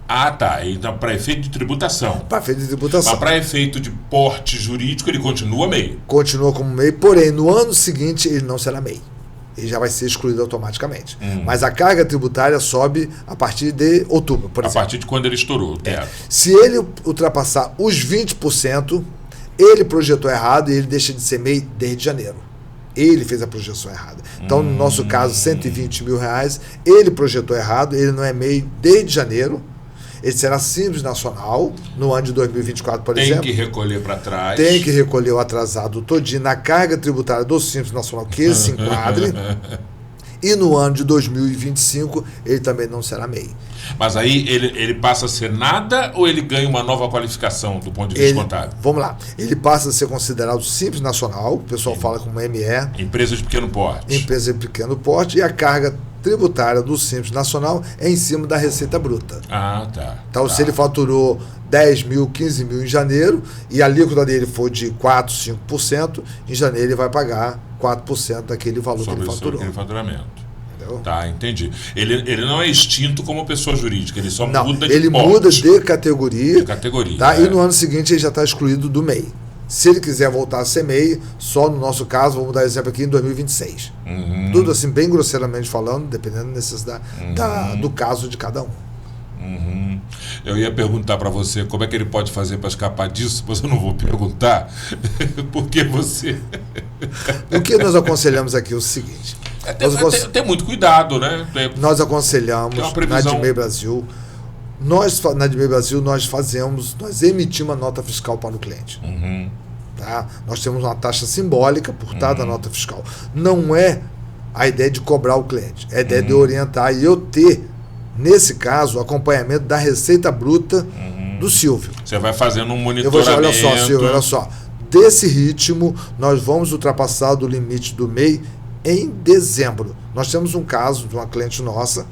Ah, tá. Então, para efeito de tributação. Para efeito de tributação. Mas para efeito de porte jurídico, ele continua MEI. Continua como MEI, porém, no ano seguinte, ele não será MEI. Ele já vai ser excluído automaticamente. Mas a carga tributária sobe a partir de outubro, por exemplo. A partir de quando ele estourou. Se ele ultrapassar os 20%, ele projetou errado e ele deixa de ser MEI desde janeiro. Ele fez a projeção errada. Então, no nosso caso, 120 mil reais, ele projetou errado, ele não é MEI desde janeiro. Ele será Simples Nacional no ano de 2024, por exemplo. Tem que recolher para trás. Tem que recolher o atrasado todinho na carga tributária do Simples Nacional, que ele se enquadre. E no ano de 2025, ele também não será MEI. Mas aí ele passa a ser nada, ou ele ganha uma nova qualificação do ponto de vista contábil? Vamos lá. Ele passa a ser considerado Simples Nacional, o pessoal fala como ME. Empresa de pequeno porte. Empresa de pequeno porte, e a carga tributária do Simples Nacional é em cima da receita bruta. Ah, tá. Então, se ele faturou 10 mil, 15 mil em janeiro, e a alíquota dele for de 4, 5%, em janeiro ele vai pagar 4% daquele valor sobre que ele faturou. Aquele faturamento. Entendeu? Tá, entendi. Ele não é extinto como pessoa jurídica, ele só muda de ele porte. muda de categoria. De categoria. Tá? E no ano seguinte ele já está excluído do MEI. Se ele quiser voltar a ser MEI, só no nosso caso, vamos dar exemplo aqui, em 2026. Tudo assim, bem grosseiramente falando, dependendo da necessidade do caso de cada um. Eu ia perguntar para você como é que ele pode fazer para escapar disso, mas eu não vou perguntar, porque você... O que nós aconselhamos aqui é o seguinte... Tem muito cuidado, né? Nós aconselhamos na Admei Brasil... na Admei Brasil, nós emitimos uma nota fiscal para o cliente. Tá? Nós temos uma taxa simbólica por cada nota fiscal. Não é a ideia de cobrar o cliente, é a ideia de orientar e eu ter, nesse caso, o acompanhamento da receita bruta do Silvio. Você vai fazendo um monitoramento. Eu vou dizer, olha só, Silvio, olha só. Desse ritmo, nós vamos ultrapassar do limite do MEI em dezembro. Nós temos um caso de uma cliente nossa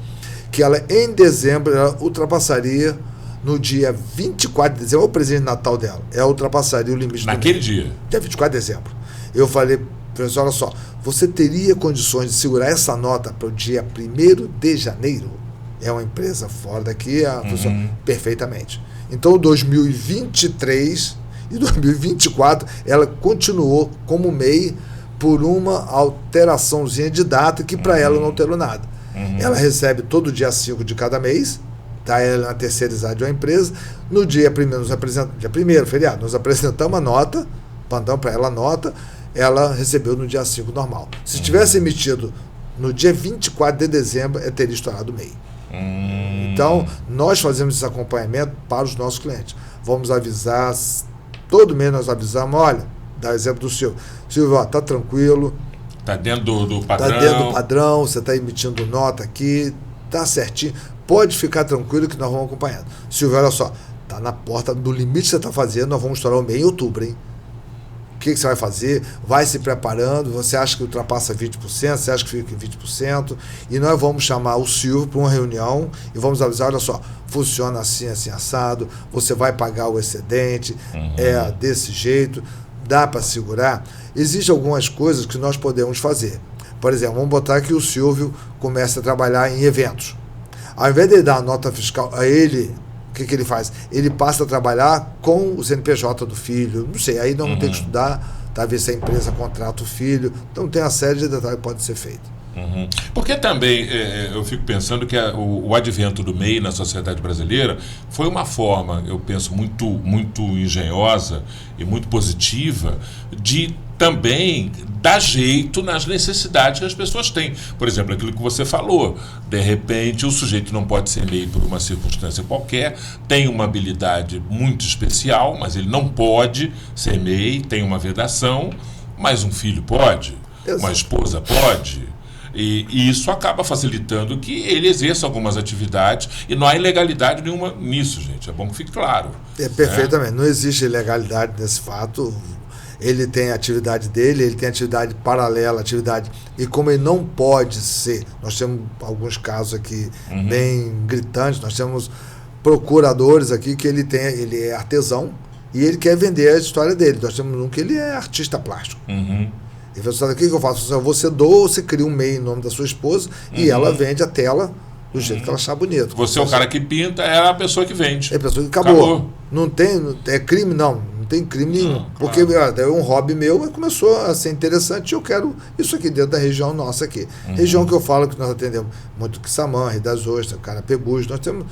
que ela, em dezembro, ela ultrapassaria no dia 24 de dezembro, o presente de Natal dela, ela ultrapassaria o limite naquele do dia? Dia 24 de dezembro. Eu falei, professor, olha só, você teria condições de segurar essa nota para o dia 1º de janeiro? É uma empresa fora daqui, perfeitamente. Então, 2023 e 2024, ela continuou como MEI por uma alteraçãozinha de data que para ela não alterou nada. Ela recebe todo dia 5 de cada mês, tá? Ela é uma terceirizada de uma empresa. No dia 1º, feriado, nós apresentamos a nota, mandamos para ela a nota, ela recebeu no dia 5 normal. Se tivesse emitido no dia 24 de dezembro, teria estourado o MEI. Então, nós fazemos esse acompanhamento para os nossos clientes. Vamos avisar, todo mês nós avisamos, olha, dá exemplo do Silvio. Silvio, está tranquilo. Está dentro do padrão. Está dentro do padrão, você está emitindo nota aqui, está certinho. Pode ficar tranquilo que nós vamos acompanhando. Silvio, olha só, está na porta do limite que você está fazendo, nós vamos estourar o MEI em outubro, hein? O que você vai fazer? Vai se preparando, você acha que ultrapassa 20%, você acha que fica em 20%, e nós vamos chamar o Silvio para uma reunião e vamos avisar, olha só, funciona assim, assim, assado, você vai pagar o excedente, é desse jeito, dá para segurar. Existem algumas coisas que nós podemos fazer. Por exemplo, vamos botar que o Silvio comece a trabalhar em eventos. Ao invés de ele dar a nota fiscal a ele, o que ele faz? Ele passa a trabalhar com o CNPJ do filho, não sei, aí não tem que estudar, talvez se a empresa contrata o filho, então tem uma série de detalhes que pode ser feito. Porque também eu fico pensando que o advento do MEI na sociedade brasileira foi uma forma, eu penso, muito engenhosa e muito positiva de também dar jeito nas necessidades que as pessoas têm. Por exemplo, aquilo que você falou, de repente o sujeito não pode ser MEI por uma circunstância qualquer, tem uma habilidade muito especial, mas ele não pode ser MEI, tem uma vedação, mas um filho pode, uma esposa pode. E isso acaba facilitando que ele exerça algumas atividades e não há ilegalidade nenhuma nisso, gente. É bom que fique claro. Perfeitamente. Não existe ilegalidade nesse fato. Ele tem a atividade dele, ele tem atividade paralela, atividade. E como ele não pode ser, nós temos alguns casos aqui bem gritantes, nós temos procuradores aqui que ele é artesão e ele quer vender a história dele. Nós temos um que ele é artista plástico. Ele falou, o que eu faço? Você doa ou você cria um MEI em nome da sua esposa e ela vende a tela do jeito que ela achar bonito. Você é o cara que pinta, é a pessoa que vende. É a pessoa que acabou. Não tem, é crime, não tem crime nenhum. Porque é um hobby meu e começou a ser interessante e eu quero isso aqui dentro da região nossa aqui. Região que eu falo que nós atendemos muito Quissamã, Rio das Ostras, Carapebus, nós temos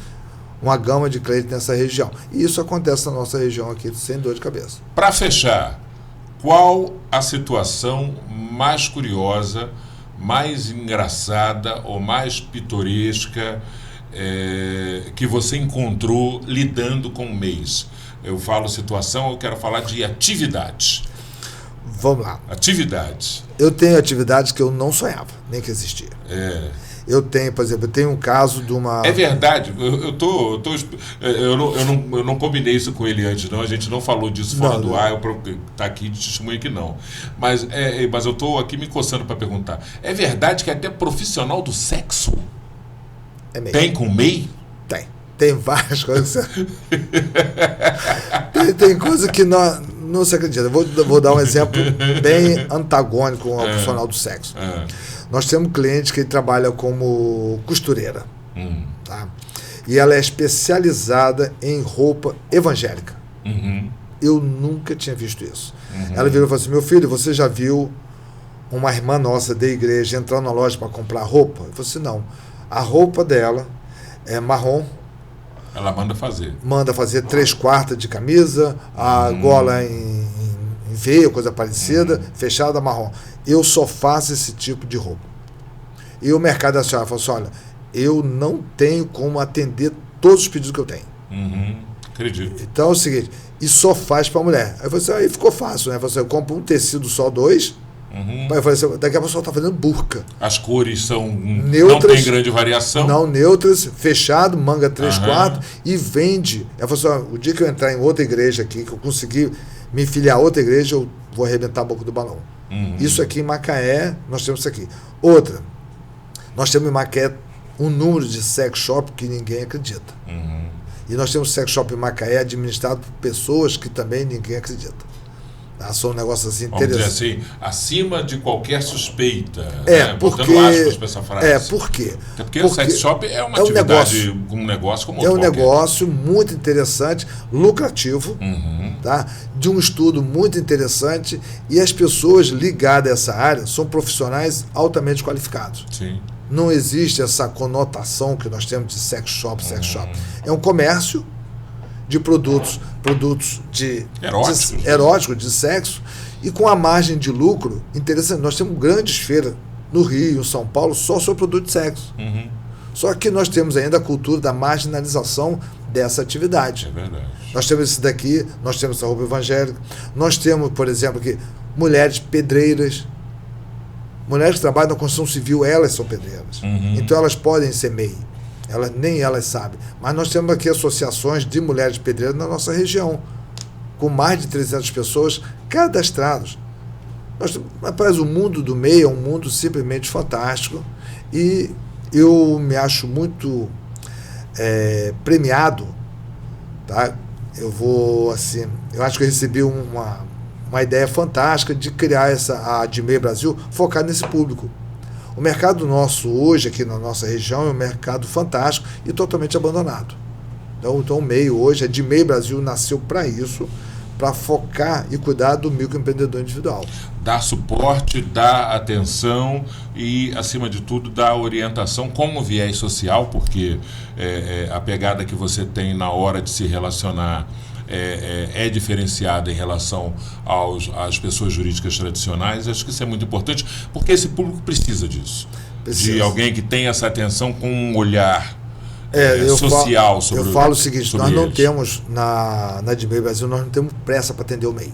uma gama de clientes nessa região. E isso acontece na nossa região aqui, sem dor de cabeça. Para fechar, qual a situação mais curiosa, mais engraçada ou mais pitoresca que você encontrou lidando com MEIs? Eu falo situação, eu quero falar de atividades. Vamos lá. Atividades. Eu tenho atividades que eu não sonhava, nem que existia. Eu tenho, por exemplo, um caso de uma... É verdade, eu não combinei isso com ele antes, não, a gente não falou disso fora do ar, tá aqui de testemunho que não. Mas eu estou aqui me coçando para perguntar. É verdade que até profissional do sexo tem com MEI? Tem várias coisas. tem coisa que não se acredita. Eu vou dar um exemplo bem antagônico ao profissional do sexo. Nós temos um cliente que trabalha como costureira. Tá? E ela é especializada em roupa evangélica. Eu nunca tinha visto isso. Ela virou e falou assim, meu filho, você já viu uma irmã nossa da igreja entrar na loja para comprar roupa? Eu falei assim, não. A roupa dela é marrom. Ela manda fazer. Manda fazer 3/4 de camisa, a gola em veia, coisa parecida, fechada, marrom. Eu só faço esse tipo de roupa. E o mercado da senhora falou assim, olha, eu não tenho como atender todos os pedidos que eu tenho. Acredito. Então é o seguinte, e só faz para mulher. Aí eu falei assim, aí ficou fácil, né? Eu falei assim, eu compro um tecido só 2, aí eu falei assim, daqui a pouco só está fazendo burca. As cores são neutras, não tem grande variação. Não, neutras, fechado, manga 3/4 e vende. Ela falou assim, o dia que eu entrar em outra igreja aqui, que eu conseguir me filiar a outra igreja, eu vou arrebentar a boca do balão. Isso aqui em Macaé, nós temos isso aqui. Outra, nós temos em Macaé um número de sex shop que ninguém acredita. E nós temos sex shop em Macaé administrado por pessoas que também ninguém acredita. São um negócio assim interessante. Vamos dizer assim, acima de qualquer suspeita. Porque... Botando aspas para essa frase. Por quê? Porque o sex shop é uma atividade, um negócio como outro. É um negócio muito interessante, lucrativo, tá? De um estudo muito interessante, e as pessoas ligadas a essa área são profissionais altamente qualificados. Sim. Não existe essa conotação que nós temos de sex shop. É um comércio de produtos de eróticos, de sexo, e com a margem de lucro interessante. Nós temos grandes feiras no Rio, em São Paulo, só sobre produto de sexo. Só que nós temos ainda a cultura da marginalização dessa atividade. É verdade. Nós temos esse daqui, nós temos essa roupa evangélica, nós temos, por exemplo, aqui, mulheres pedreiras. Mulheres que trabalham na construção civil, elas são pedreiras. Então elas podem ser MEI. Nem elas sabem. Mas nós temos aqui associações de mulheres pedreiras na nossa região, com mais de 300 pessoas cadastradas. Rapaz, o mundo do MEI é um mundo simplesmente fantástico, e eu me acho muito premiado, tá? Eu acho que eu recebi uma ideia fantástica de criar a ADMEI Brasil focada nesse público. O mercado nosso hoje, aqui na nossa região, é um mercado fantástico e totalmente abandonado. Então o MEI hoje, a ADMEI Brasil nasceu para isso, para focar e cuidar do microempreendedor individual. Dar suporte, dar atenção e, acima de tudo, dar orientação com o viés social, porque a pegada que você tem na hora de se relacionar é diferenciada em relação às pessoas jurídicas tradicionais. Acho que isso é muito importante, porque esse público precisa disso. De alguém que tenha essa atenção com um olhar social sobre Eu falo o seguinte, nós não temos, na ADMEI Brasil, nós não temos pressa para atender o MEI.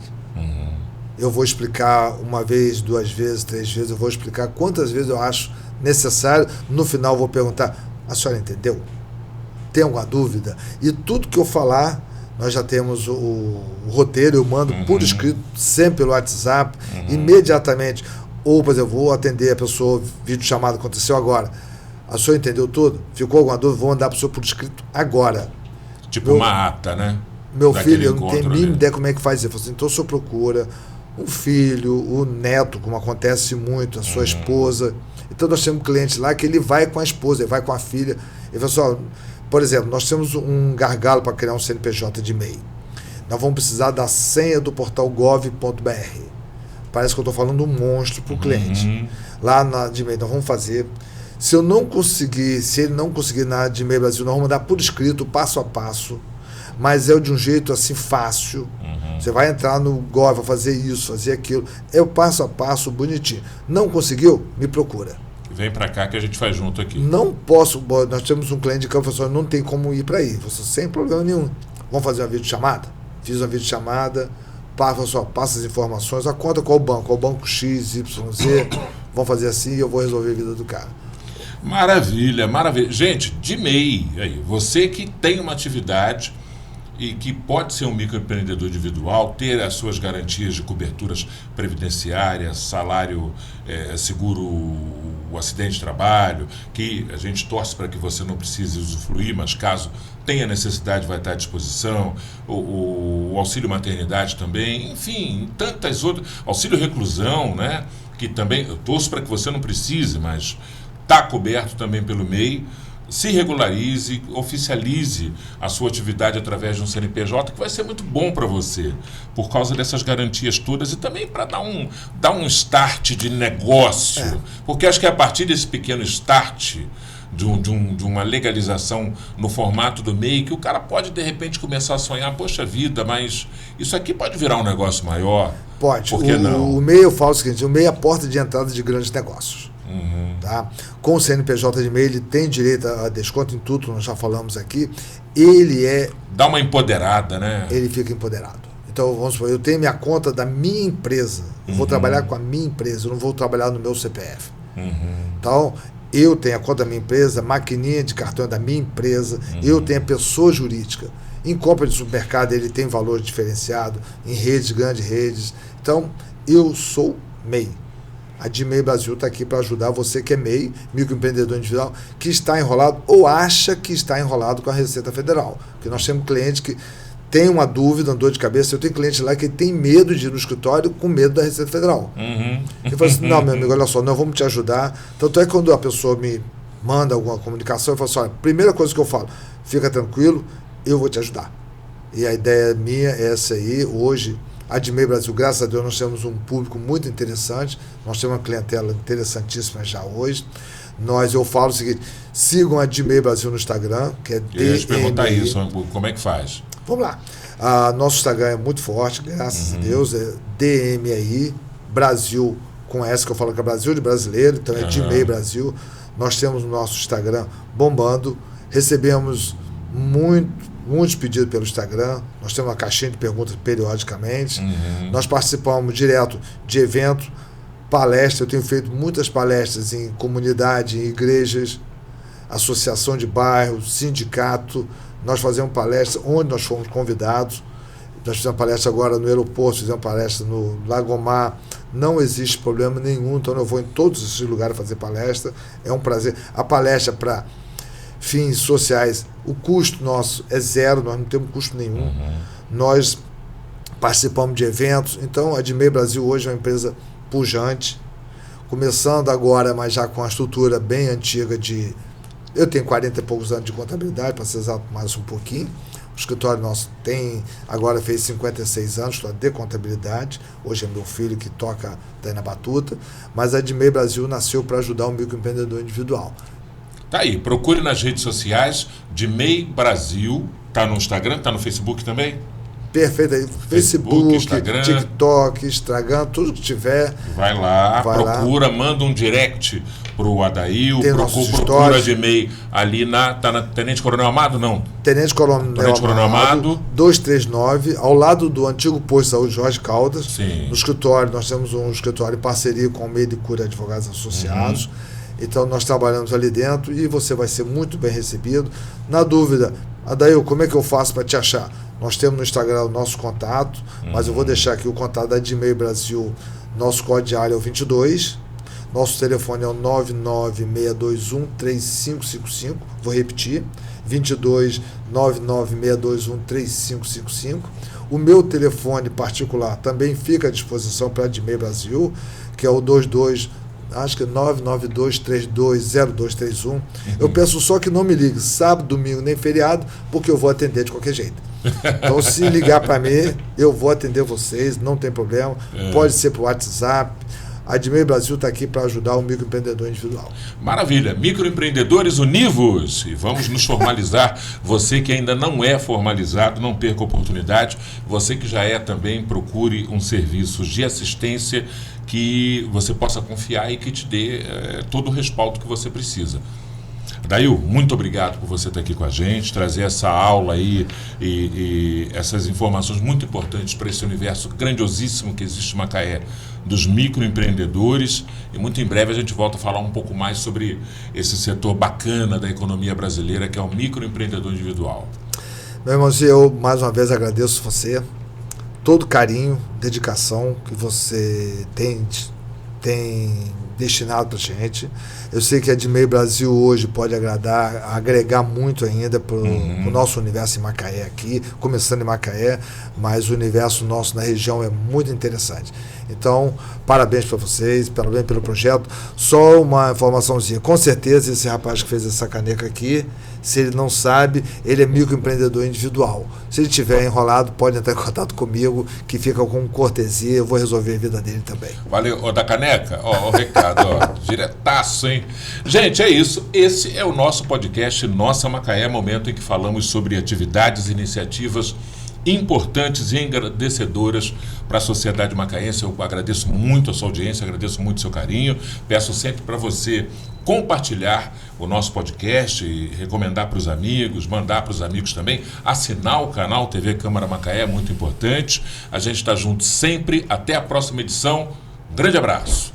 Eu vou explicar uma vez, 2 vezes, 3 vezes, eu vou explicar quantas vezes eu acho necessário. No final eu vou perguntar, a senhora entendeu? Tem alguma dúvida? E tudo que eu falar, nós já temos o roteiro, eu mando por escrito, sempre pelo WhatsApp, imediatamente. Ou, por exemplo, vou atender a pessoa, vídeo chamada aconteceu agora. A senhora entendeu tudo? Ficou alguma dúvida? Vou mandar para o senhor por escrito agora. Tipo uma ata, né? Meu filho, eu não tenho nem ideia como é que faz isso. Então o senhor procura um filho, o neto, como acontece muito, a sua esposa. Então nós temos um cliente lá que ele vai com a esposa, ele vai com a filha. Ele fala assim, por exemplo, nós temos um gargalo para criar um CNPJ de MEI. Nós vamos precisar da senha do portal gov.br. Parece que eu estou falando um monstro para o cliente. Lá na ADMEI, nós vamos fazer. Se ele não conseguir na ADMEI Brasil, nós vamos mandar por escrito, passo a passo. Mas é de um jeito assim fácil. Você vai entrar no Gov, vai fazer isso, fazer aquilo. É o passo a passo, bonitinho. Não conseguiu? Me procura. Vem para cá que a gente faz junto aqui. Não posso. Nós temos um cliente de campo que falou, não tem como ir para aí. Você, sem problema nenhum. Vamos fazer uma videochamada? Fiz uma videochamada, passa as informações, a conta qual o banco X, Y, Z. Vamos fazer assim e eu vou resolver a vida do cara. Maravilha, maravilha. Gente, de MEI, aí, você que tem uma atividade e que pode ser um microempreendedor individual, ter as suas garantias de coberturas previdenciárias, salário, seguro, o acidente de trabalho, que a gente torce para que você não precise usufruir, mas caso tenha necessidade vai estar à disposição, o auxílio maternidade também, enfim, tantas outras, auxílio reclusão, né, que também eu torço para que você não precise, mas está coberto também pelo MEI. Se regularize, oficialize a sua atividade através de um CNPJ, que vai ser muito bom para você, por causa dessas garantias todas e também para dar um start de negócio. Porque acho que é a partir desse pequeno start, de uma legalização no formato do MEI, que o cara pode, de repente, começar a sonhar, poxa vida, mas isso aqui pode virar um negócio maior? Pode. Por que não? O MEI, eu falo o seguinte, o MEI é a porta de entrada de grandes negócios. Tá? Com o CNPJ de MEI, ele tem direito a desconto em tudo, nós já falamos aqui. Dá uma empoderada, né? Ele fica empoderado. Então, vamos supor, eu tenho minha conta da minha empresa, eu vou trabalhar com a minha empresa, eu não vou trabalhar no meu CPF. Então, eu tenho a conta da minha empresa, maquininha de cartão da minha empresa, eu tenho a pessoa jurídica. Em compra de supermercado, ele tem valor diferenciado, em redes, grandes redes. Então, eu sou MEI. A ADMEI Brasil está aqui para ajudar você que é MEI, microempreendedor individual, que está enrolado ou acha que está enrolado com a Receita Federal. Porque nós temos cliente que tem uma dúvida, uma dor de cabeça. Eu tenho cliente lá que tem medo de ir no escritório com medo da Receita Federal. Ele fala assim, não, meu amigo, olha só, nós vamos te ajudar. Tanto é que quando a pessoa me manda alguma comunicação, eu falo assim, olha, primeira coisa que eu falo, fica tranquilo, eu vou te ajudar. E a ideia minha é essa aí, hoje. A ADMEI Brasil, graças a Deus, nós temos um público muito interessante, nós temos uma clientela interessantíssima já hoje. Eu falo o seguinte, sigam a DMEI Brasil no Instagram, que é DMEI. Eu ia te perguntar isso, como é que faz? Vamos lá. Nosso Instagram é muito forte, graças a Deus, é DMEI Brasil, com S, que eu falo que é Brasil de brasileiro, então é DMEI Brasil. Nós temos o nosso Instagram bombando, recebemos muitos pedidos pelo Instagram, nós temos uma caixinha de perguntas periodicamente, nós participamos direto de eventos, palestras, eu tenho feito muitas palestras em comunidade, em igrejas, associação de bairro, sindicato, nós fazemos palestras onde nós fomos convidados, nós fizemos palestra agora no aeroporto, fizemos palestra no Lagomar, não existe problema nenhum, então eu vou em todos esses lugares fazer palestra, é um prazer. A palestra para fins sociais, o custo nosso é zero, nós não temos custo nenhum, nós participamos de eventos, então a DMEI Brasil hoje é uma empresa pujante, começando agora, mas já com a estrutura bem antiga eu tenho 40 e poucos anos de contabilidade, para ser exato, mais um pouquinho. O escritório nosso agora fez 56 anos de contabilidade. Hoje é meu filho que toca daí na batuta. Mas a DMEI Brasil nasceu para ajudar o microempreendedor individual. Tá aí, procure nas redes sociais, DMEI Brasil. Tá no Instagram, tá no Facebook também? Perfeito aí. Facebook, Instagram, TikTok, Instagram, tudo que tiver. Vai lá, procura, manda um direct pro Adail, procura a DMEI ali tá na Tenente Coronel Amado, não? Tenente Coronel Amado 239, ao lado do antigo posto de saúde Jorge Caldas. Sim. No escritório, nós temos um escritório em parceria com o Meio de Cura Advogados Associados. Então nós trabalhamos ali dentro e você vai ser muito bem recebido. Na dúvida, Adail, como é que eu faço para te achar? Nós temos no Instagram o nosso contato, mas eu vou deixar aqui o contato da DMEI Brasil, nosso código de área é o 22, nosso telefone é o 99621-3555, vou repetir, 22-99621-3555. O meu telefone particular também fica à disposição para a DMEI Brasil, que é o 992320231. Eu peço só que não me ligue sábado, domingo nem feriado, porque eu vou atender de qualquer jeito. Então, se ligar para mim, eu vou atender vocês, não tem problema. Pode ser por WhatsApp. A DMEI Brasil está aqui para ajudar o microempreendedor individual. Maravilha. Microempreendedores univos. E vamos nos formalizar. Você que ainda não é formalizado, não perca a oportunidade. Você que já é também, procure um serviço de assistência que você possa confiar e que te dê todo o respaldo que você precisa. Adail, muito obrigado por você estar aqui com a gente, trazer essa aula aí e essas informações muito importantes para esse universo grandiosíssimo que existe em Macaé, dos microempreendedores. E muito em breve a gente volta a falar um pouco mais sobre esse setor bacana da economia brasileira, que é o microempreendedor individual. Meu irmãozinho, eu mais uma vez agradeço você, todo carinho, dedicação que você tem destinado para a gente. Eu sei que a DMEI Brasil hoje pode agregar muito ainda para o nosso universo em Macaé aqui, começando em Macaé, mas o universo nosso na região é muito interessante. Então, parabéns para vocês, parabéns pelo projeto. Só uma informaçãozinha, com certeza esse rapaz que fez essa caneca aqui, se ele não sabe, ele é microempreendedor individual. Se ele estiver enrolado, pode entrar em contato comigo, que fica com cortesia, eu vou resolver a vida dele também. Valeu, da caneca, o recado, diretaço, hein? Gente, é isso, esse é o nosso podcast Nossa Macaé, momento em que falamos sobre atividades e iniciativas importantes e engrandecedoras para a sociedade macaense. Eu agradeço muito a sua audiência, agradeço muito o seu carinho, peço sempre para você compartilhar o nosso podcast e recomendar para os amigos, mandar para os amigos também, assinar o canal TV Câmara Macaé, é muito importante. A gente está junto sempre, até a próxima edição, um grande abraço.